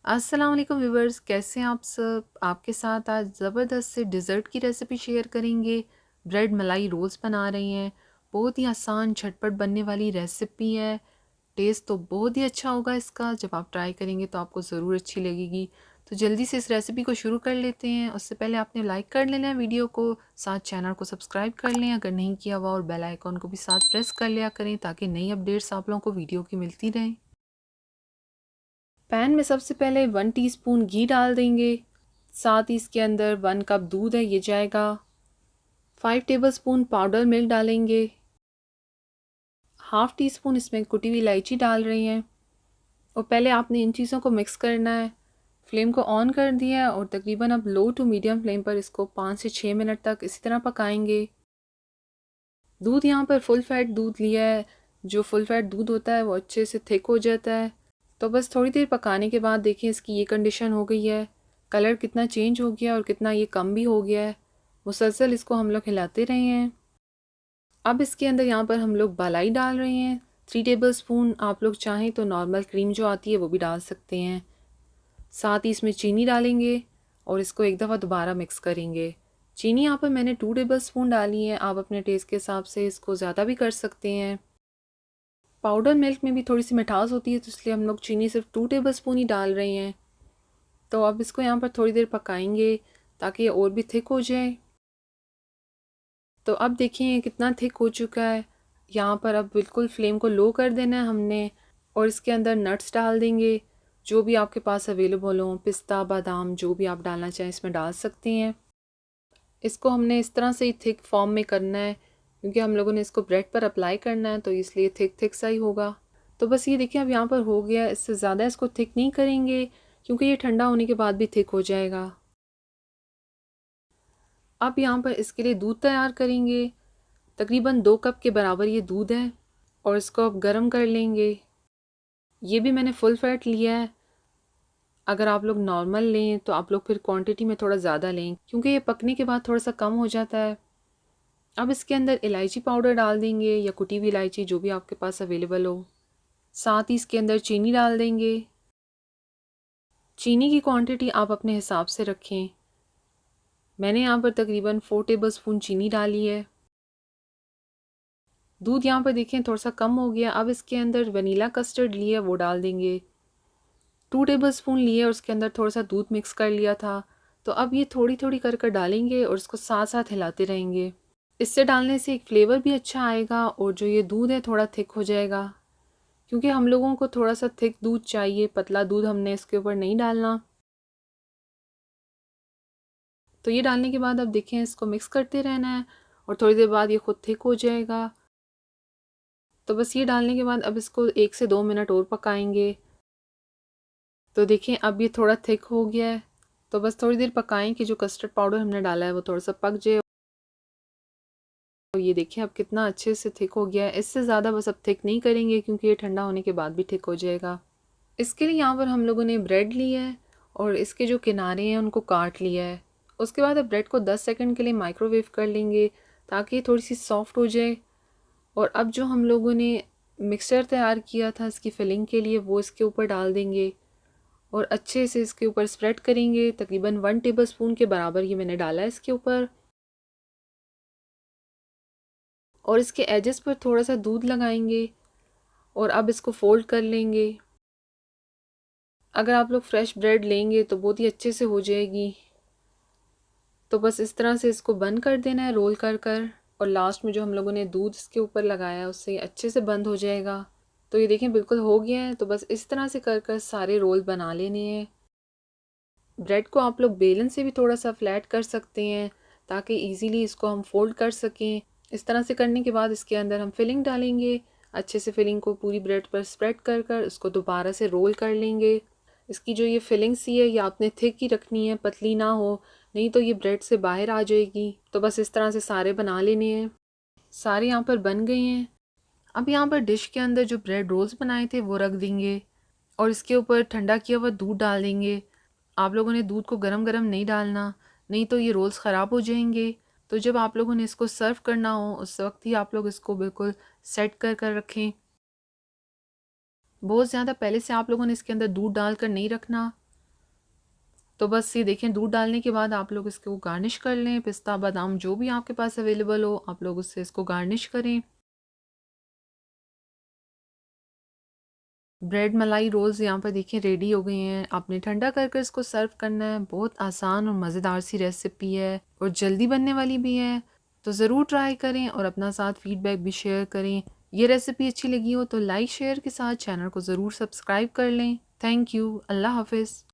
अस्सलाम वालेकुम व्यूवर्स, कैसे हैं आप सब। आपके साथ आज ज़बरदस्त से डिज़र्ट की रेसिपी शेयर करेंगे। ब्रेड मलाई रोल्स बना रही हैं। बहुत ही आसान झटपट बनने वाली रेसिपी है। टेस्ट तो बहुत ही अच्छा होगा इसका। जब आप ट्राई करेंगे तो आपको ज़रूर अच्छी लगेगी। तो जल्दी से इस रेसिपी को शुरू कर लेते हैं। उससे पहले आपने लाइक कर लेना है वीडियो को, साथ चैनल को सब्सक्राइब कर लें अगर नहीं किया हुआ, और बेल आइकॉन को भी साथ प्रेस कर लिया करें ताकि नई अपडेट्स आप लोगों को वीडियो की मिलती रहें। पैन में सबसे पहले 1 टीस्पून घी डाल देंगे। साथ ही इसके अंदर 1 कप दूध है, ये जाएगा। 5 टेबलस्पून पाउडर मिल्क डालेंगे। हाफ़ टी स्पून इसमें कुटी हुई इलायची डाल रही हैं। और पहले आपने इन चीज़ों को मिक्स करना है। फ्लेम को ऑन कर दिया है और तकरीबन अब लो टू मीडियम फ्लेम पर इसको 5 से 6 मिनट तक इसी तरह पकाएंगे। दूध यहाँ पर फुल फैट दूध लिया है। जो फुल फैट दूध होता है वो अच्छे से थिक हो जाता है। तो बस थोड़ी देर पकाने के बाद देखें इसकी ये कंडीशन हो गई है। कलर कितना चेंज हो गया और कितना ये कम भी हो गया है। मुसलसल इसको हम लोग हिलाते रहे हैं। अब इसके अंदर यहाँ पर हम लोग मलाई डाल रहे हैं। 3 टेबलस्पून। आप लोग चाहें तो नॉर्मल क्रीम जो आती है वो भी डाल सकते हैं। साथ ही इसमें चीनी डालेंगे और इसको एक दफ़ा दोबारा मिक्स करेंगे। चीनी यहाँ पर मैंने 2 टेबलस्पून डाली है। आप अपने टेस्ट के हिसाब से इसको ज़्यादा भी कर सकते हैं। पाउडर मिल्क में भी थोड़ी सी मिठास होती है तो इसलिए हम लोग चीनी सिर्फ 2 टेबलस्पून ही डाल रहे हैं। तो अब इसको यहाँ पर थोड़ी देर पकाएंगे ताकि ये और भी थिक हो जाए। तो अब देखिए कितना थिक हो चुका है। यहाँ पर अब बिल्कुल फ्लेम को लो कर देना है हमने। और इसके अंदर नट्स डाल देंगे जो भी आपके पास अवेलेबल हों। पिस्ता, बादाम, जो भी आप डालना चाहें इसमें डाल सकते हैं। इसको हमने इस तरह से ही थिक फॉर्म में करना है क्योंकि हम लोगों ने इसको ब्रेड पर अप्लाई करना है, तो इसलिए थिक थिक सा ही होगा। तो बस ये देखिए अब यहाँ पर हो गया। इससे ज़्यादा इसको थिक नहीं करेंगे क्योंकि ये ठंडा होने के बाद भी थिक हो जाएगा। अब यहाँ पर इसके लिए दूध तैयार करेंगे। तकरीबन 2 कप के बराबर ये दूध है और इसको अब गर्म कर लेंगे। ये भी मैंने फुल फैट लिया है। अगर आप लोग नॉर्मल लें तो आप लोग फिर क्वांटिटी में थोड़ा ज़्यादा लें क्योंकि ये पकने के बाद थोड़ा सा कम हो जाता है। अब इसके अंदर इलायची पाउडर डाल देंगे या कुटी हुई इलायची, जो भी आपके पास अवेलेबल हो। साथ ही इसके अंदर चीनी डाल देंगे। चीनी की क्वांटिटी आप अपने हिसाब से रखें। मैंने यहाँ पर तकरीबन 4 टेबलस्पून चीनी डाली है। दूध यहाँ पर देखें थोड़ा सा कम हो गया। अब इसके अंदर वनीला कस्टर्ड लिया वो डाल देंगे। 2 टेबलस्पून लिए और उसके अंदर थोड़ा सा दूध मिक्स कर लिया था। तो अब ये थोड़ी थोड़ी कर कर डालेंगे और इसको साथ साथ हिलाते रहेंगे। इससे डालने से एक फ्लेवर भी अच्छा आएगा और जो ये दूध है थोड़ा थिक हो जाएगा क्योंकि हम लोगों को थोड़ा सा थिक दूध चाहिए। पतला दूध हमने इसके ऊपर नहीं डालना। तो ये डालने के बाद अब देखें इसको मिक्स करते रहना है और थोड़ी देर बाद ये खुद थिक हो जाएगा। तो बस ये डालने के बाद अब इसको 1 से 2 मिनट और पकाएंगे। तो देखें अब ये थोड़ा थिक हो गया है। तो बस थोड़ी देर पकाएं कि जो कस्टर्ड पाउडर हमने डाला है वो थोड़ा सा पक जाए। और ये देखिए अब कितना अच्छे से थिक हो गया है। इससे ज़्यादा बस अब थिक नहीं करेंगे क्योंकि ये ठंडा होने के बाद भी थिक हो जाएगा। इसके लिए यहाँ पर हम लोगों ने ब्रेड लिया है और इसके जो किनारे हैं उनको काट लिया है। उसके बाद अब ब्रेड को 10 सेकंड के लिए माइक्रोवेव कर लेंगे ताकि ये थोड़ी सी सॉफ्ट हो जाए। और अब जो हम लोगों ने मिक्सचर तैयार किया था इसकी फिलिंग के लिए वो इसके ऊपर डाल देंगे और अच्छे से इसके ऊपर स्प्रेड करेंगे। तकरीबन 1 टेबलस्पून के बराबर ये मैंने डाला है इसके ऊपर। और इसके एजेस पर थोड़ा सा दूध लगाएंगे और अब इसको फोल्ड कर लेंगे। अगर आप लोग फ्रेश ब्रेड लेंगे तो बहुत ही अच्छे से हो जाएगी। तो बस इस तरह से इसको बंद कर देना है रोल कर कर। और लास्ट में जो हम लोगों ने दूध इसके ऊपर लगाया है उससे ये अच्छे से बंद हो जाएगा। तो ये देखें बिल्कुल हो गया है। तो बस इस तरह से कर कर सारे रोल बना लेने हैं। ब्रेड को आप लोग बेलन से भी थोड़ा सा फ्लैट कर सकते हैं ताकि इजीली इसको हम फोल्ड कर सकें। इस तरह से करने के बाद इसके अंदर हम फिलिंग डालेंगे। अच्छे से फिलिंग को पूरी ब्रेड पर स्प्रेड कर कर इसको दोबारा से रोल कर लेंगे। इसकी जो ये फिलिंग सी है ये आपने थिक ही रखनी है, पतली ना हो, नहीं तो ये ब्रेड से बाहर आ जाएगी। तो बस इस तरह से सारे बना लेने हैं। सारे यहाँ पर बन गए हैं। अब यहाँ पर डिश के अंदर जो ब्रेड रोल्स बनाए थे वो रख देंगे और इसके ऊपर ठंडा किया हुआ दूध डाल देंगे। आप लोगों ने दूध को गरम गरम नहीं डालना, नहीं तो ये रोल्स ख़राब हो जाएंगे। तो जब आप लोगों ने इसको सर्व करना हो उस वक्त ही आप लोग इसको बिल्कुल सेट कर कर रखें। बहुत ज़्यादा पहले से आप लोगों ने इसके अंदर दूध डालकर नहीं रखना। तो बस ये देखें, दूध डालने के बाद आप लोग इसको गार्निश कर लें। पिस्ता बादाम जो भी आपके पास अवेलेबल हो, आप लोग उससे इसको गार्निश करें। ब्रेड मलाई रोल्स यहाँ पर देखिए रेडी हो गए हैं। आपने ठंडा कर कर इसको सर्व करना है। बहुत आसान और मज़ेदार सी रेसिपी है और जल्दी बनने वाली भी है, तो ज़रूर ट्राई करें और अपना साथ फीडबैक भी शेयर करें। ये रेसिपी अच्छी लगी हो तो लाइक शेयर के साथ चैनल को ज़रूर सब्सक्राइब कर लें। Thank you. अल्लाह हाफिज़।